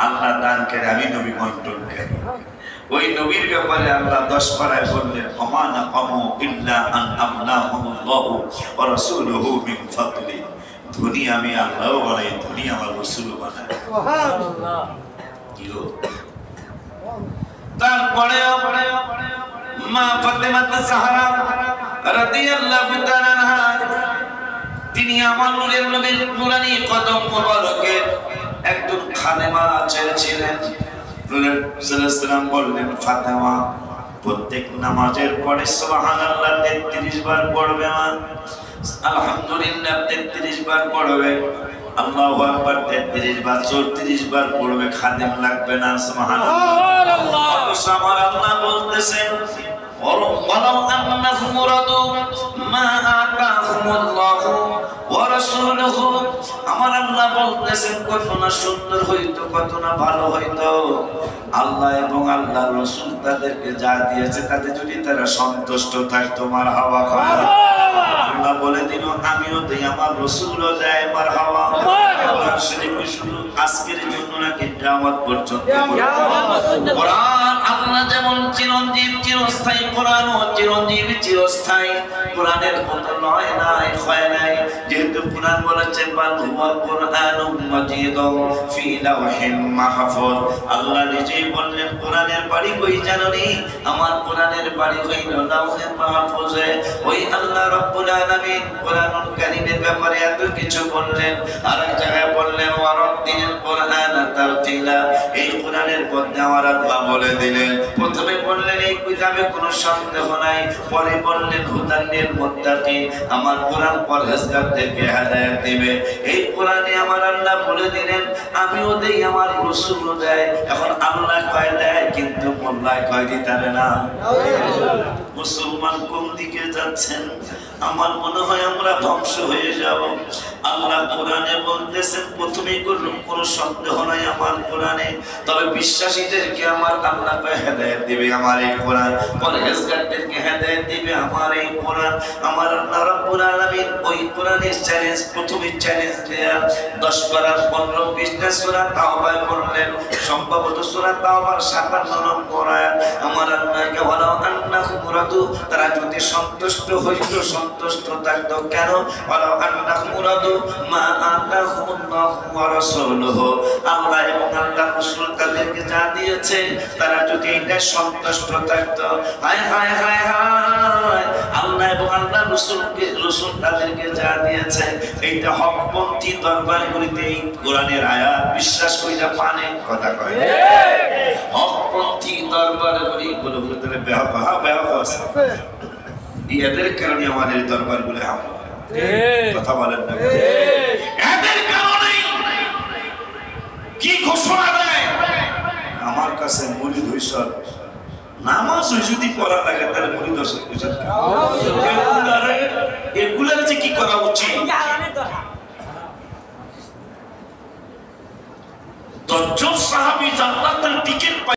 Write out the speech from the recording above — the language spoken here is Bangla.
আল্লাহ দান করে আমি নবী বন্টন করি। ওই নবীর ব্যাপারে আল্লাহ 10 পারায় বললেন আমানা কামু ইল্লা আন আমনাহুল্লাহু ওয়া রাসূলুহু মিন ফাদলি। ধনী আমি আল্লাহও বানাই, ধনী আমার রাসূল বানায়। সুবহানাল্লাহ। কি গো তারপরে মা ফাতেমা জাহরা রাদিয়াল্লাহু তাআলা আনহা তিনি আমার নূরের নবীর নুরানি কদম মোবারকে একজন খাদেমা ছিলেন। নূরের সাল্লাল্লাহু বললেন ফাতেমা প্রত্যেক নামাজের পরে সুবহানাল্লাহ 33 বার পড়বে, মা আলহামদুলিল্লাহ 33 বার পড়বে, আল্লাহু আকবার 33 বার 34 বার পড়বে, খাদেম লাগবে না। সুবহানাল্লাহ। আমার আল্লাহ বলতেছেন ওয়ালাউ আন্নাহুম রাদু মা আতাহুমুল্লাহু ওয়া রাসূলুহু। আমার আল্লাহ বলতেছেন কত না সুন্দর হইতো, কত না ভালো হইতো, আল্লাহ এবং আল্লাহর রাসূল তাদেরকে যা দিয়েছে তাতে যদি তারা সন্তুষ্ট থাকতো। মারহাবা। আল্লাহ বলে দিল আমিও দেই, আমার রাসূলও দেয়। মারহাবা। কোরআন শরীফ শুধু আজকের জন্য না, কিয়ামত পর্যন্ত কোরআন আল্লাহ যেমন চিরঞ্জীব চিরস্থায়ী, কোরআনও চিরঞ্জীব চিরস্থায়ী। কোরআনের মতো নয় নাই হয় নাই, যেহেতু কোরআন বলেছে বাল হুয়া কুরআনুম মাজিদুম ফি লাওহিম মাহফুজ। আল্লাহ নিজেই বললেন কোরআনের বাড়ি কই জানোনি? আমার কোরআনের বাড়ি হইল লাওহে মাহফুজে। ওই আল্লাহ রাব্বুল আলামিন কোরআনুল কারীমের ব্যাপারে এত কিছু বললেন, আর এক জায়গায় বললেন ওয়ারাতিল কোরআন তারতিলা। এই কোরআনের মধ্যে আমার আল্লাহ বলে দিলেন, প্রথমে বললেন এই কিতাবে কোনো সন্দেহ নাই, পরে বললেন হুদাল্লিল মুত্তাকিন, আমার কোরআন পরহেজগারদেরকে হেদায়েত দিবে। এই কোরআনে আমার আল্লাহ বলে দিলেন আমিও দেই, আমার রাসূলও দেয়। এখন আল্লাহ কয় দেয়, কিন্তু মোল্লা কয় দিতে না। মুসলমান কোন দিকে যাচ্ছেন? আমার মনে হয় আমরা ধ্বংস হয়ে যাব। আল্লাহ কোরআনে বলতেছেন প্রথমেই কোনো সন্দেহ নাই আমার কোরআনে, তবে বিশ্বাসীদেরকে আমার আল্লাহ হেদায়েত দিবে আমার এই কোরআন, পরহেজগারদেরকে হেদায়েত দিবে আমার এই কোরআন। আমার আল্লাহ রাব্বুল আলামিন ওই কোরআনের চ্যালেঞ্জ প্রথমে চ্যালেঞ্জ দেয়া 10 পারার 15-20টা সূরা তাওবায় বললেন, সম্ভবত সূরা তাওবার 57 নম্বর আয়াত। আমার আল্লাহকে বলা আন্নাহুম রাদু, তারা যদি সন্তুষ্ট হইতো, সন্তুষ্ট থাকতো। কেন? বলা আন্নাহুম রাদু মা আতাহুমুল্লাহু ওয়া রাসূলুহু। আল্লাহ এবং আল্লাহর রাসূল তাদেরকে যা দিয়েছে তারা যদি এটা সন্তুষ্ট থাকতো। হায় হায় হায় হায়, আল্লাহ এবং আল্লাহর রাসূল তাদেরকে যা দিয়েছে এইটা হকপন্থী দরবারগুলিতে এই কোরআনের আয়াত বিশ্বাস কইরা পানে কথা কয় হকপন্থী দরবারগুলি গুলো তাহলে ব্যাহক আছে। এদের কারণে আমাদের দরবারগুলো কথা বলেন না, এদের কারণে কি ঘোষণা দেয় আমার কাছে মুরিদ হইছ, নামাজ যদি পড়া লাগে তাহলে মুরিদ হইছ। এগুলার যে কি করা উচিত, 10 জন সাহাবী জান্নাতের টিকিট